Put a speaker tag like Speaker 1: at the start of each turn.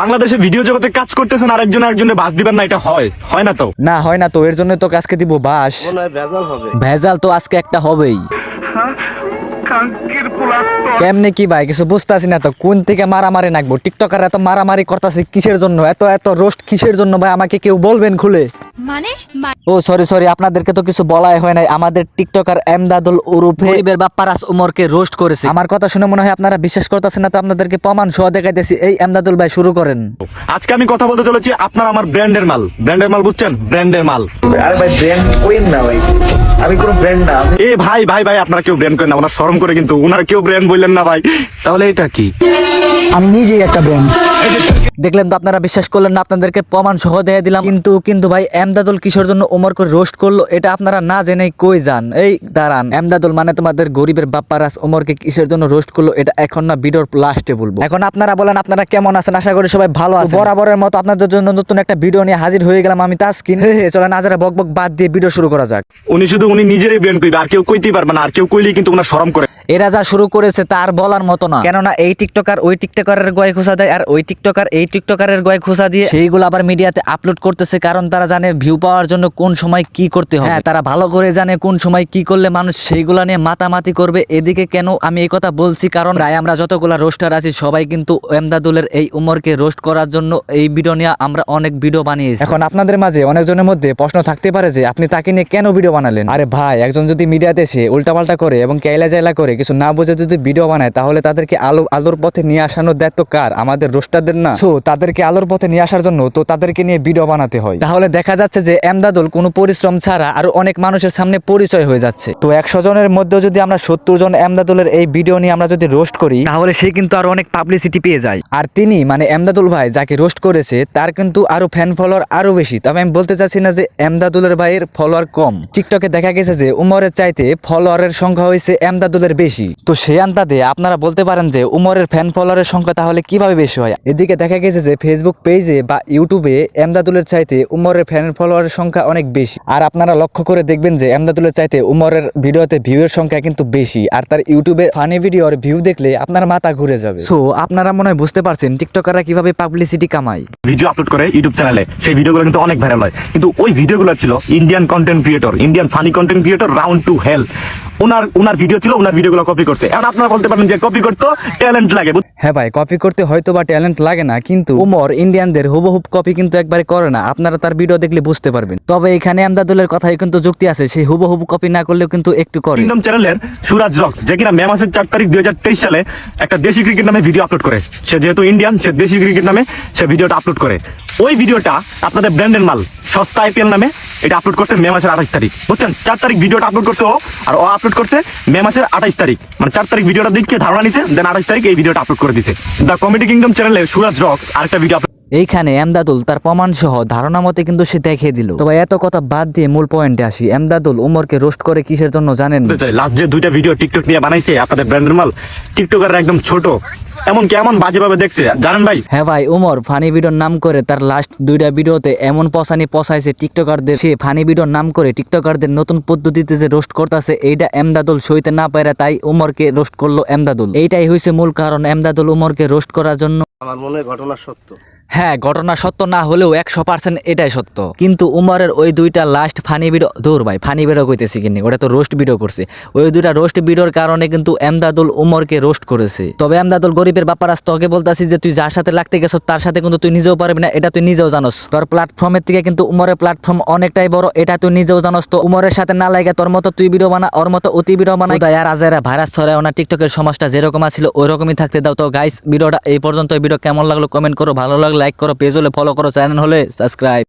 Speaker 1: বাংলাদেশে ভিডিও জগতে কাজ করতেছেন আর একজনের বাস দিবেন না, এটা হয় না তো?
Speaker 2: না হয় না তো, এর জন্য তো আজকে দিব বাস।
Speaker 3: ভেজাল হবে,
Speaker 2: ভেজাল তো আজকে একটা হবেই। কেমনে কি ভাই কিছু বুঝতেছি না তো, কোন থেকে মারামারি নাকবো? টিকটকার এত মারামারি করতেছে কিসের জন্য? এত রোস্ট কিসের জন্য ভাই? আমাকে কেউ বলবেন খুলে? ও সরি, আপনাদেরকে তো কিছু বলাই হয় নাই। আমাদের টিকটকার এমদাদুল ওরফে গরিবের বাপ্পারাস ওমরকে রোস্ট করেছে। আমার কথা শুনে মনে হয় আপনারা বিশ্বাস করতেছেন না, তো আপনাদেরকে প্রমাণ সহ দেখাইতেছি। এই এমদাদুল ভাই শুরু করেন।
Speaker 1: আজকে আমি কথা বলতে চলেছি আপনার আমার ব্র্যান্ডের মাল বুঝছেন? ব্র্যান্ডের মাল।
Speaker 3: আরে ভাই ব্র্যান্ড কইন না ভাই, আমি কোনো ব্র্যান্ড না।
Speaker 1: এ ভাই আপনারা কেউ ব্র্যান্ড করেন না, ওনার শরম করে, কিন্তু ওনার কেউ ব্র্যান্ড বললেন না ভাই। তাহলে এটা কি?
Speaker 2: আমি নিজেই একটা ব্র্যান্ড। দেখলেন তো, আপনারা বিশ্বাস করলেন না, আপনাদেরকে প্রমাণ সহ দিয়ে দিলাম। কিন্তু ভাই এমদাদুল কিসের জন্য ওমরকে রোস্ট করলো এটা আপনারা না জেনে কই যান? এই দাঁড়ান, এমদাদুল মানে তোমাদের গরিবের বাপ্পারাস ওমরকে কিসের জন্য রোস্ট করলো এটা এখন না ভিডিওর লাস্টে বলবো। এখন আপনারা বলেন আপনারা কেমন আছেন? আশা করি সবাই ভালো আছেন। বরাবরের মতো আপনাদের জন্য নতুন একটা ভিডিও নিয়ে হাজির হয়ে গেলাম আমি তাসকিন। চলেন আজারা বকবক বাদ দিয়ে ভিডিও শুরু করা যাক।
Speaker 1: উনি নিজেরই ব্র্যান্ড কইবে, আর কেউ কইতেই পারবে না। আর কেউ কইলেই কিন্তু ওনার শরম করে।
Speaker 2: এরা যা শুরু করেছে তার বলার মতো না, কেননা এই টিকটকার ওই টিকটকারের গয়ে খোঁচা দেয়, আর ওই টিকটকার এই টিকটকারের গয়ে খোঁচা দিয়ে সেইগুলো আবার মিডিয়াতে আপলোড করতেছে। কারণ তারা জানে ভিউ পাওয়ার জন্য কোন সময় কি করতে হবে। হ্যাঁ, তারা ভালো করে জানে কোন সময় কি করলে মানুষ সেইগুলা নিয়ে মাতামাতি করবে। এদিকে কেন আমি এই কথা বলছি? কারণ প্রায় আমরা যতগুলা রোস্টার আছি সবাই কিন্তু এমদাদুলের এই উমরকে রোস্ট করার জন্য এই ভিডিও নিয়ে আমরা অনেক ভিডিও বানিয়েছি। এখন আপনাদের মাঝে অনেকজনের মধ্যে প্রশ্ন থাকতে পারে যে আপনি তাকে নিয়ে কেন ভিডিও বানালেন? আরে ভাই, একজন যদি মিডিয়াতে এসে উল্টাপাল্টা করে এবং কেলা জাইলা করে কিছু না বুঝে যদি ভিডিও বানায়, তাহলে তাদেরকে আলোর পথে নিয়ে আসানোর দায়িত্ব কার? আমাদের রোস্টারদের না? সো তাদেরকে আলোর পথে নিয়ে আসার জন্য তো তাদেরকে নিয়ে ভিডিও বানাতে হয়। তাহলে দেখা যাচ্ছে যে এমদাদুল কোনো পরিশ্রম ছাড়া আরো অনেক মানুষের সামনে পরিচয় হয়ে যাচ্ছে। তো 100 জনের মধ্যে যদি আমরা 70 জন এমদাদুলের এই ভিডিও নিয়ে আমরা যদি রোস্ট করি, তাহলে সে কিন্তু আরো অনেক পাবলিসিটি পেয়ে যায়। আর তিনি মানে এমদাদুল ভাই যাকে রোস্ট করেছে তার কিন্তু আরো ফ্যান ফলোয়ার আরো বেশি। তবে আমি বলতে চাচ্ছি না যে এমদাদুলের ভাইয়ের ফলোয়ার কম। টিকটকে দেখা গেছে যে উমরের চাইতে ফলোয়ারের সংখ্যা হয়েছে এমদাদুলের বেশি। তো সেই আন্দাজে আপনারা বলতে পারেন যে উমরের ফ্যান ফলোয়ারের সংখ্যা তাহলে কিভাবে বেশি হয়? এদিকে দেখা গেছে যে ফেসবুক পেজে বা ইউটিউবে এমদাদুলের চাইতে উমরের ফ্যান ফলোয়ারের সংখ্যা অনেক বেশি। আর আপনারা লক্ষ্য করে দেখবেন যে এমদাদুলের চাইতে উমরের ভিডিওতে ভিউয়ের সংখ্যা কিন্তু বেশি। আর তার ইউটিউবে ফানি ভিডিওর ভিউ দেখলে আপনার মাথা ঘুরে যাবে। সো আপনারা মনে হয় বুঝতে পারছেন টিকটকাররা কিভাবে পাবলিসিটি কামায়।
Speaker 1: ভিডিও আপলোড করে ইউটিউব চ্যানেলে, সেই ভিডিওগুলো কিন্তু অনেক ভাইরাল হয়। কিন্তু ওই ভিডিওগুলো ছিল Indian content creator, Indian funny content creator round to hell. ওনার ভিডিও ছিল, ওনার ভিডিওগুলো কপি করতে। এখন আপনারা বলতে পারেন যে কপি করতে ট্যালেন্ট লাগে।
Speaker 2: হ্যাঁ ভাই, কপি করতে হয়তো বা ট্যালেন্ট লাগে না, কিন্তু উমর ইন্ডিয়ানদের হুবহুব কপি কিন্তু একবারে করে না। আপনারা তার ভিডিও দেখলে বুঝতে পারবেন। তবে এখানে এমদাদুলের কথাই কিন্তু যুক্তি আছে, সেই হুবহুব কপি না করলেও কিন্তু একটু করে।
Speaker 1: কিংডম চ্যানেলের সুরাজ রক্স, যে কিনা মে মাসের 4 তারিখ 2023 সালে একটা দেশি ক্রিকেট নামে ভিডিও আপলোড করে। সে যেহেতু ইন্ডিয়ান, সে দেশি ক্রিকেট নামে সে ভিডিওটা আপলোড করে। ওই ভিডিওটা আপনাদের ব্র্যান্ডের মাল সস্তা আইপিএল নামে এটা আপলোড করছে মে মাসের 28 তারিখ, বুঝছেন? 4 তারিখ ভিডিওটা আপলোড করছে ও, আর ও আপলোড করছে মে মাসের 28 তারিখ। মানে 4 তারিখ ভিডিওটা দেখে ধারণা নিছে, দেন 28 তারিখ এই ভিডিওটা আপলোড করে দিছে। দ্য কমেডি কিংডম চ্যানেলে সুরাজ রক্স আরেকটা ভিডিও
Speaker 2: এইখানে এমদাদুল তার প্রমাণ সহ ধারণা মতে কিন্তু সে দেখিয়ে দিল। তবে এত কথা বাদ দিয়ে মূল পয়েন্টে আসি। এমদাদুল উমরকে রোস্ট করে কিসের জন্য জানেন?
Speaker 1: লাস্ট যে 2টা ভিডিও টিকটক নিয়ে বানাইছে আপনাদের ব্র্যান্ডের মাল, টিকটকাররা একদম ছোট এমন বাজেভাবে দেখছে, জানেন ভাই?
Speaker 2: হ্যাঁ ভাই, উমর ফানি ভিডিওর নাম করে তার লাস্ট 2টা ভিডিওতে এমন পসাইছে টিকটকারদের। সে ফানি ভিডিওর নাম করে টিকটকারদের নতুন পদ্ধতিতে যে রোস্ট করতেছে, এইটা এমদাদুল সইতে না পারে, তাই উমরকে রোস্ট করলো এমদাদুল। এইটাই হয়েছে মূল কারণ এমদাদুল উমরকে রোস্ট করার জন্য।
Speaker 3: আমার মনে হয় ঘটনা সত্য।
Speaker 2: হ্যাঁ, ঘটনা সত্য না হলেও 100% এটাই সত্য। কিন্তু উমরের ওই 2টা লাস্ট ফানি ভিডিও, দূর ভাই ফানি ভিডিও কইতেছি কিনি, ওটা তো রোস্ট ভিডিও করছে। ওই 2টা রোস্ট ভিডিওর কারণে কিন্তু এমদাদুল উমরকে রোস্ট করেছে। তবে এমদাদুল গরিবের বাপ্পারাস, তোকে বলতাছি যে তুই যার সাথে লাগতে গেছ তার সাথে কিন্তু তুই নিজেও পারবি না, এটা তুই নিজেও জানোস। তোর প্ল্যাটফর্মের থেকে কিন্তু উমরের প্ল্যাটফর্ম অনেকটাই বড়, এটা তুই নিজেও জানোস। তো উমরের সাথে না লাগে তোর মতো তুই ভিডিও বানা, ওর মতো অতি ভিডিও বানা। আর আজারা ভাইরাস ছড়ায় না, টিকটকের সমাজটা যেরকম ছিল ওইরকমই থাকতে দাও। তো গাইস, ভিডিওটা এই পর্যন্ত। ভিডিও কেমন লাগলো কমেন্ট করো, ভালো লাগলে লাইক করো, পেজ হলে ফলো করো, চ্যানেল হলে সাবস্ক্রাইব।